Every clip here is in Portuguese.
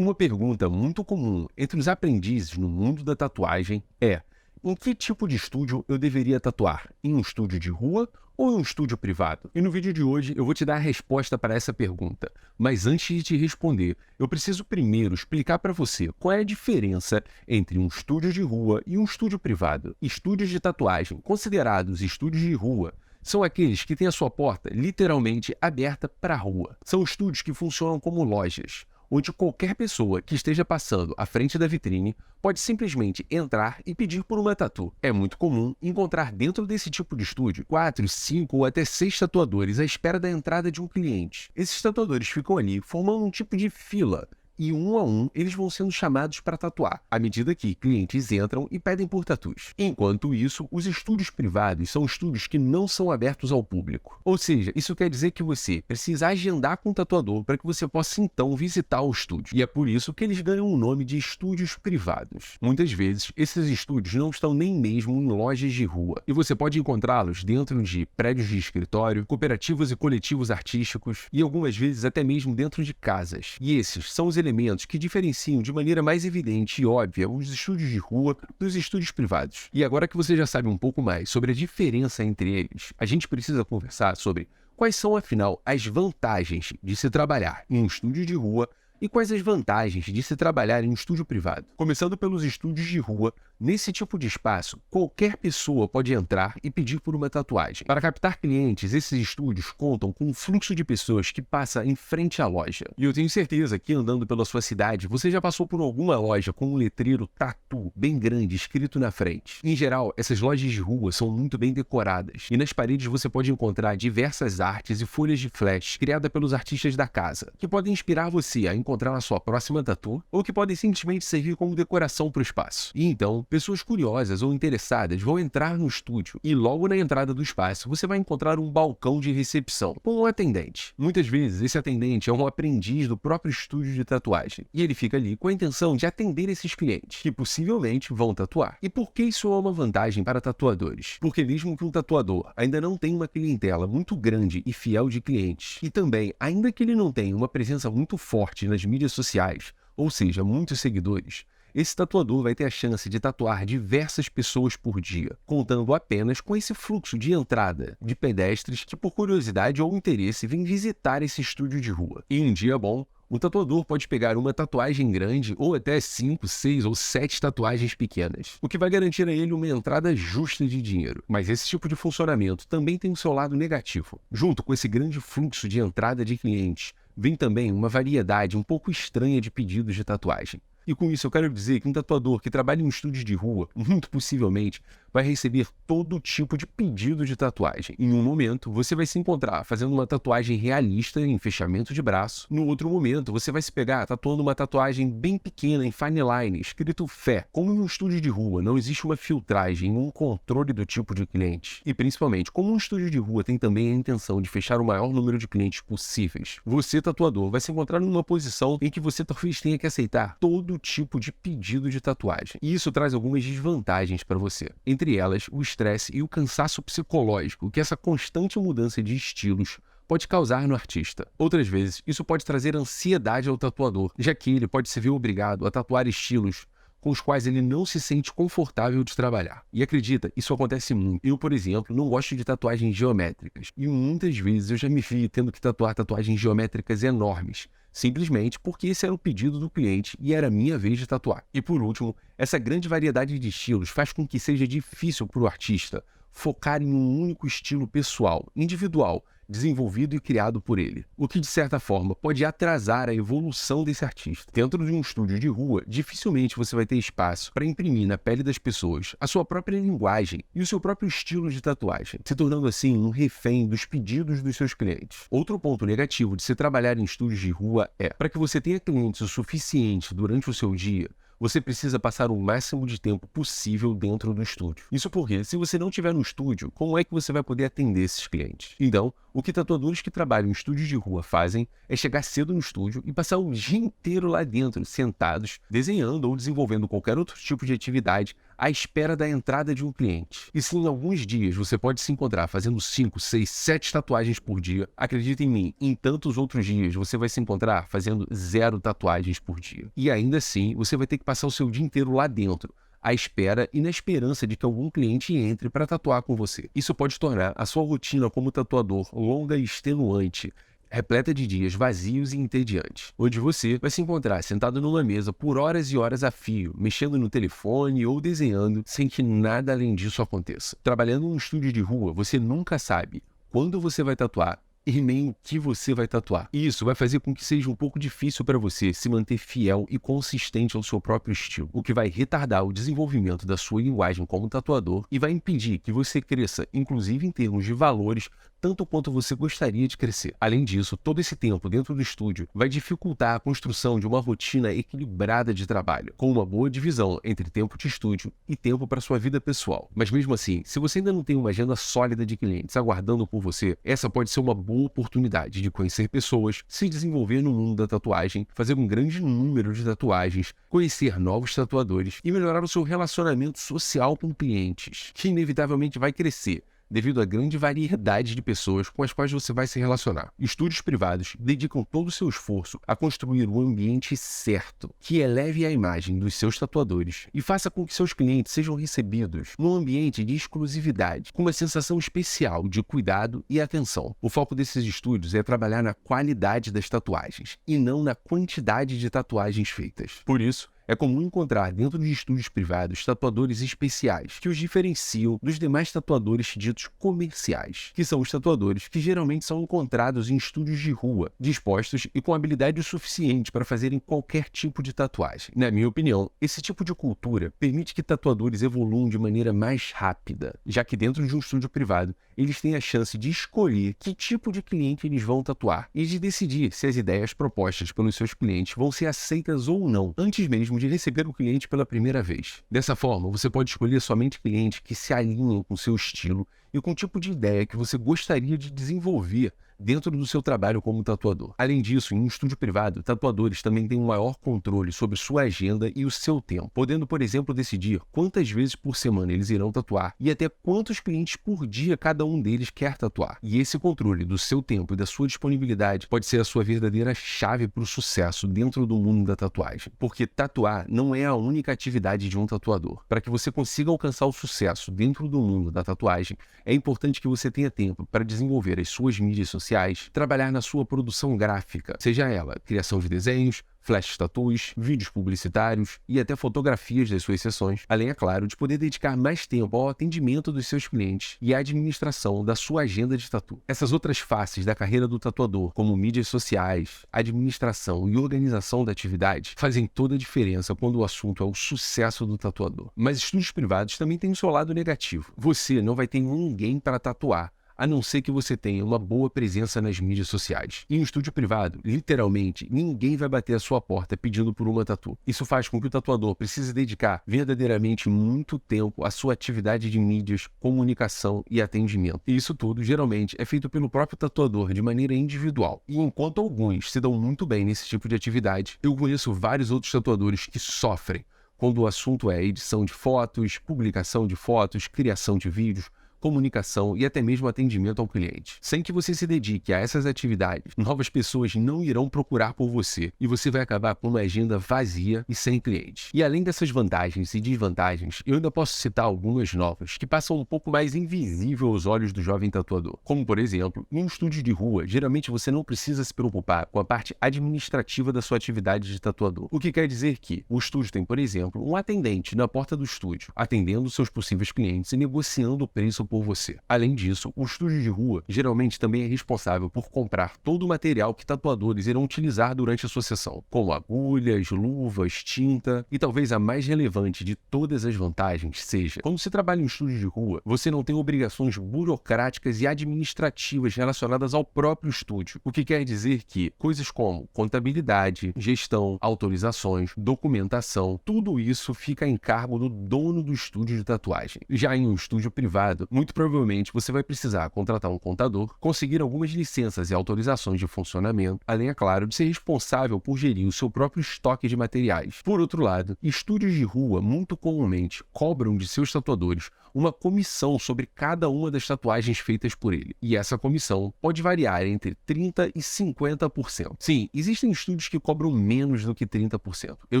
Uma pergunta muito comum entre os aprendizes no mundo da tatuagem é: em que tipo de estúdio eu deveria tatuar? Em um estúdio de rua ou em um estúdio privado? E no vídeo de hoje eu vou te dar a resposta para essa pergunta. Mas antes de te responder, eu preciso primeiro explicar para você qual é a diferença entre um estúdio de rua e um estúdio privado. Estúdios de tatuagem, considerados estúdios de rua, são aqueles que têm a sua porta literalmente aberta para a rua. São estúdios que funcionam como lojas, onde qualquer pessoa que esteja passando à frente da vitrine pode simplesmente entrar e pedir por uma tatu. É muito comum encontrar dentro desse tipo de estúdio 4, 5 ou até 6 tatuadores à espera da entrada de um cliente. Esses tatuadores ficam ali formando um tipo de fila, e um a um eles vão sendo chamados para tatuar, à medida que clientes entram e pedem por tatus. Enquanto isso, os estúdios privados são estúdios que não são abertos ao público. Ou seja, isso quer dizer que você precisa agendar com o tatuador para que você possa então visitar o estúdio. E é por isso que eles ganham o nome de estúdios privados. Muitas vezes, esses estúdios não estão nem mesmo em lojas de rua, e você pode encontrá-los dentro de prédios de escritório, cooperativas e coletivos artísticos, e algumas vezes até mesmo dentro de casas. E esses são os elementos que diferenciam de maneira mais evidente e óbvia os estúdios de rua dos estúdios privados. E agora que você já sabe um pouco mais sobre a diferença entre eles, a gente precisa conversar sobre quais são, afinal, as vantagens de se trabalhar em um estúdio de rua e quais as vantagens de se trabalhar em um estúdio privado. Começando pelos estúdios de rua, nesse tipo de espaço, qualquer pessoa pode entrar e pedir por uma tatuagem. Para captar clientes, esses estúdios contam com um fluxo de pessoas que passa em frente à loja. E eu tenho certeza que andando pela sua cidade, você já passou por alguma loja com um letreiro tatu bem grande escrito na frente. Em geral, essas lojas de rua são muito bem decoradas, e nas paredes você pode encontrar diversas artes e folhas de flash criadas pelos artistas da casa, que podem inspirar você a encontrar a sua próxima tatu, ou que podem simplesmente servir como decoração para o espaço. E então, pessoas curiosas ou interessadas vão entrar no estúdio, e logo na entrada do espaço você vai encontrar um balcão de recepção com um atendente. Muitas vezes esse atendente é um aprendiz do próprio estúdio de tatuagem, e ele fica ali com a intenção de atender esses clientes, que possivelmente vão tatuar. E por que isso é uma vantagem para tatuadores? Porque mesmo que um tatuador ainda não tenha uma clientela muito grande e fiel de clientes, e também, ainda que ele não tenha uma presença muito forte nas mídias sociais, ou seja, muitos seguidores, esse tatuador vai ter a chance de tatuar diversas pessoas por dia, contando apenas com esse fluxo de entrada de pedestres que, por curiosidade ou interesse, vêm visitar esse estúdio de rua. E em um dia bom, o tatuador pode pegar uma tatuagem grande ou até 5, 6 ou 7 tatuagens pequenas, o que vai garantir a ele uma entrada justa de dinheiro. Mas esse tipo de funcionamento também tem o seu lado negativo. Junto com esse grande fluxo de entrada de clientes, vem também uma variedade um pouco estranha de pedidos de tatuagem. E com isso eu quero dizer que um tatuador que trabalha em um estúdio de rua, muito possivelmente, vai receber todo tipo de pedido de tatuagem. Em um momento, você vai se encontrar fazendo uma tatuagem realista em fechamento de braço. No outro momento, você vai se pegar tatuando uma tatuagem bem pequena em fine line, escrito fé. Como em um estúdio de rua não existe uma filtragem, um controle do tipo de cliente. E principalmente, como um estúdio de rua tem também a intenção de fechar o maior número de clientes possíveis, você, tatuador, vai se encontrar numa posição em que você talvez tenha que aceitar todo tipo de pedido de tatuagem. E isso traz algumas desvantagens para você. Entre elas, o estresse e o cansaço psicológico que essa constante mudança de estilos pode causar no artista. Outras vezes, isso pode trazer ansiedade ao tatuador, já que ele pode se ver obrigado a tatuar estilos com os quais ele não se sente confortável de trabalhar. E acredita, isso acontece muito. Eu, por exemplo, não gosto de tatuagens geométricas, e muitas vezes eu já me vi tendo que tatuar tatuagens geométricas enormes, simplesmente porque esse era o pedido do cliente e era a minha vez de tatuar. E por último, essa grande variedade de estilos faz com que seja difícil para o artista focar em um único estilo pessoal, individual, desenvolvido e criado por ele, o que de certa forma pode atrasar a evolução desse artista. Dentro de um estúdio de rua, dificilmente você vai ter espaço para imprimir na pele das pessoas a sua própria linguagem e o seu próprio estilo de tatuagem, se tornando assim um refém dos pedidos dos seus clientes. Outro ponto negativo de se trabalhar em estúdios de rua é, para que você tenha clientes o suficiente durante o seu dia, você precisa passar o máximo de tempo possível dentro do estúdio. Isso porque, se você não tiver no estúdio, como é que você vai poder atender esses clientes? Então, o que tatuadores que trabalham em estúdios de rua fazem é chegar cedo no estúdio e passar o dia inteiro lá dentro, sentados, desenhando ou desenvolvendo qualquer outro tipo de atividade, à espera da entrada de um cliente. E se em alguns dias você pode se encontrar fazendo 5, 6, 7 tatuagens por dia, acredita em mim, em tantos outros dias você vai se encontrar fazendo 0 tatuagens por dia. E ainda assim, você vai ter que passar o seu dia inteiro lá dentro, à espera e na esperança de que algum cliente entre para tatuar com você. Isso pode tornar a sua rotina como tatuador longa e extenuante, repleta de dias vazios e entediantes, onde você vai se encontrar sentado numa mesa por horas e horas a fio, mexendo no telefone ou desenhando, sem que nada além disso aconteça. Trabalhando num estúdio de rua, você nunca sabe quando você vai tatuar e nem o que você vai tatuar. E isso vai fazer com que seja um pouco difícil para você se manter fiel e consistente ao seu próprio estilo, o que vai retardar o desenvolvimento da sua linguagem como tatuador e vai impedir que você cresça, inclusive em termos de valores, tanto quanto você gostaria de crescer. Além disso, todo esse tempo dentro do estúdio vai dificultar a construção de uma rotina equilibrada de trabalho, com uma boa divisão entre tempo de estúdio e tempo para sua vida pessoal. Mas mesmo assim, se você ainda não tem uma agenda sólida de clientes aguardando por você, essa pode ser uma boa oportunidade de conhecer pessoas, se desenvolver no mundo da tatuagem, fazer um grande número de tatuagens, conhecer novos tatuadores e melhorar o seu relacionamento social com clientes, que inevitavelmente vai crescer devido à grande variedade de pessoas com as quais você vai se relacionar. Estúdios privados dedicam todo o seu esforço a construir o ambiente certo, que eleve a imagem dos seus tatuadores e faça com que seus clientes sejam recebidos num ambiente de exclusividade, com uma sensação especial de cuidado e atenção. O foco desses estúdios é trabalhar na qualidade das tatuagens e não na quantidade de tatuagens feitas. Por isso, é comum encontrar dentro de estúdios privados tatuadores especiais que os diferenciam dos demais tatuadores ditos comerciais, que são os tatuadores que geralmente são encontrados em estúdios de rua, dispostos e com habilidade suficiente para fazerem qualquer tipo de tatuagem. Na minha opinião, esse tipo de cultura permite que tatuadores evoluam de maneira mais rápida, já que dentro de um estúdio privado, eles têm a chance de escolher que tipo de cliente eles vão tatuar e de decidir se as ideias propostas pelos seus clientes vão ser aceitas ou não, antes mesmo de receber o cliente pela primeira vez. Dessa forma, você pode escolher somente clientes que se alinham com seu estilo e com o tipo de ideia que você gostaria de desenvolver dentro do seu trabalho como tatuador. Além disso, em um estúdio privado, tatuadores também têm um maior controle sobre sua agenda e o seu tempo, podendo, por exemplo, decidir quantas vezes por semana eles irão tatuar e até quantos clientes por dia cada um deles quer tatuar. E esse controle do seu tempo e da sua disponibilidade pode ser a sua verdadeira chave para o sucesso dentro do mundo da tatuagem, porque tatuar não é a única atividade de um tatuador. Para que você consiga alcançar o sucesso dentro do mundo da tatuagem, é importante que você tenha tempo para desenvolver as suas mídias sociais, trabalhar na sua produção gráfica, seja ela criação de desenhos, flash tattoos, vídeos publicitários e até fotografias das suas sessões, além, é claro, de poder dedicar mais tempo ao atendimento dos seus clientes e à administração da sua agenda de tatu. Essas outras faces da carreira do tatuador, como mídias sociais, administração e organização da atividade, fazem toda a diferença quando o assunto é o sucesso do tatuador. Mas estúdios privados também têm o seu lado negativo. Você não vai ter ninguém para tatuar, a não ser que você tenha uma boa presença nas mídias sociais. Em um estúdio privado, literalmente, ninguém vai bater a sua porta pedindo por uma tatu. Isso faz com que o tatuador precise dedicar verdadeiramente muito tempo à sua atividade de mídias, comunicação e atendimento. E isso tudo, geralmente, é feito pelo próprio tatuador de maneira individual. E enquanto alguns se dão muito bem nesse tipo de atividade, eu conheço vários outros tatuadores que sofrem quando o assunto é edição de fotos, publicação de fotos, criação de vídeos, comunicação e até mesmo atendimento ao cliente. Sem que você se dedique a essas atividades, novas pessoas não irão procurar por você e você vai acabar com uma agenda vazia e sem clientes. E além dessas vantagens e desvantagens, eu ainda posso citar algumas novas que passam um pouco mais invisível aos olhos do jovem tatuador. Como, por exemplo, em um estúdio de rua, geralmente você não precisa se preocupar com a parte administrativa da sua atividade de tatuador. O que quer dizer que o estúdio tem, por exemplo, um atendente na porta do estúdio, atendendo seus possíveis clientes e negociando o preço por você. Além disso, o estúdio de rua geralmente também é responsável por comprar todo o material que tatuadores irão utilizar durante a sua sessão, como agulhas, luvas, tinta e talvez a mais relevante de todas as vantagens seja, quando você trabalha em um estúdio de rua, você não tem obrigações burocráticas e administrativas relacionadas ao próprio estúdio, o que quer dizer que coisas como contabilidade, gestão, autorizações, documentação, tudo isso fica em cargo do dono do estúdio de tatuagem. Já em um estúdio privado, Muito provavelmente você vai precisar contratar um contador, conseguir algumas licenças e autorizações de funcionamento, além, é claro, de ser responsável por gerir o seu próprio estoque de materiais. Por outro lado, estúdios de rua muito comumente cobram de seus tatuadores uma comissão sobre cada uma das tatuagens feitas por ele. E essa comissão pode variar entre 30% e 50%. Sim, existem estúdios que cobram menos do que 30%. Eu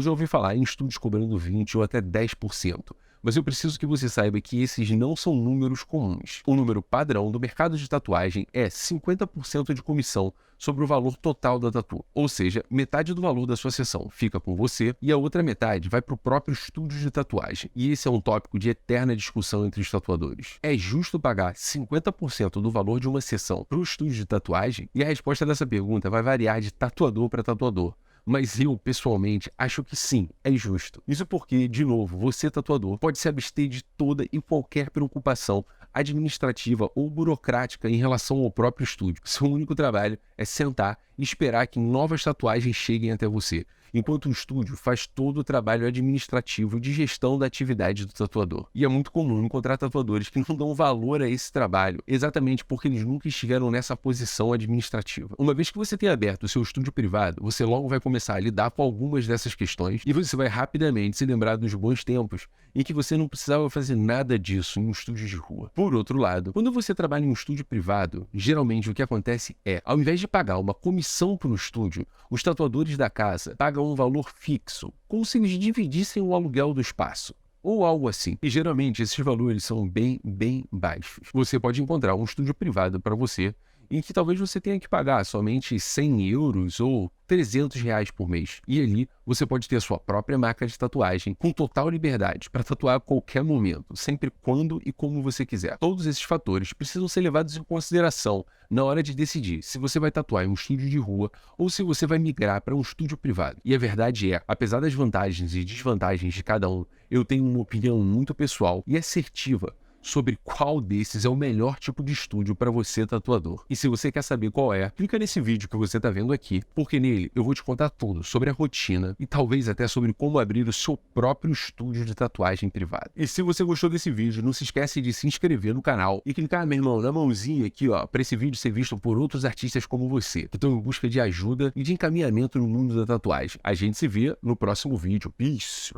já ouvi falar em estúdios cobrando 20% ou até 10%. Mas eu preciso que você saiba que esses não são números comuns. O número padrão do mercado de tatuagem é 50% de comissão sobre o valor total da tatu. Ou seja, metade do valor da sua sessão fica com você e a outra metade vai para o próprio estúdio de tatuagem. E esse é um tópico de eterna discussão entre os tatuadores. É justo pagar 50% do valor de uma sessão para o estúdio de tatuagem? E a resposta dessa pergunta vai variar de tatuador para tatuador. Mas eu, pessoalmente, acho que sim, é justo. Isso porque, de novo, você, tatuador, pode se abster de toda e qualquer preocupação administrativa ou burocrática em relação ao próprio estúdio. Seu único trabalho é sentar e esperar que novas tatuagens cheguem até você, enquanto o estúdio faz todo o trabalho administrativo de gestão da atividade do tatuador. E é muito comum encontrar tatuadores que não dão valor a esse trabalho, exatamente porque eles nunca estiveram nessa posição administrativa. Uma vez que você tem aberto o seu estúdio privado, você logo vai começar a lidar com algumas dessas questões e você vai rapidamente se lembrar dos bons tempos em que você não precisava fazer nada disso em um estúdio de rua. Por outro lado, quando você trabalha em um estúdio privado, geralmente o que acontece é, ao invés de pagar uma comissão para o estúdio, os tatuadores da casa pagam um valor fixo, como se eles dividissem o aluguel do espaço, ou algo assim. E geralmente esses valores são bem baixos. Você pode encontrar um estúdio privado para você em que talvez você tenha que pagar somente 100 euros ou 300 reais por mês. E ali você pode ter a sua própria marca de tatuagem com total liberdade para tatuar a qualquer momento, sempre quando e como você quiser. Todos esses fatores precisam ser levados em consideração na hora de decidir se você vai tatuar em um estúdio de rua ou se você vai migrar para um estúdio privado. E a verdade é, apesar das vantagens e desvantagens de cada um, eu tenho uma opinião muito pessoal e assertiva sobre qual desses é o melhor tipo de estúdio para você, tatuador. E se você quer saber qual é, clica nesse vídeo que você está vendo aqui, porque nele eu vou te contar tudo sobre a rotina e talvez até sobre como abrir o seu próprio estúdio de tatuagem privado. E se você gostou desse vídeo, não se esquece de se inscrever no canal e clicar, meu irmão, na mãozinha aqui, ó, para esse vídeo ser visto por outros artistas como você, que estão em busca de ajuda e de encaminhamento no mundo da tatuagem. A gente se vê no próximo vídeo. Peace!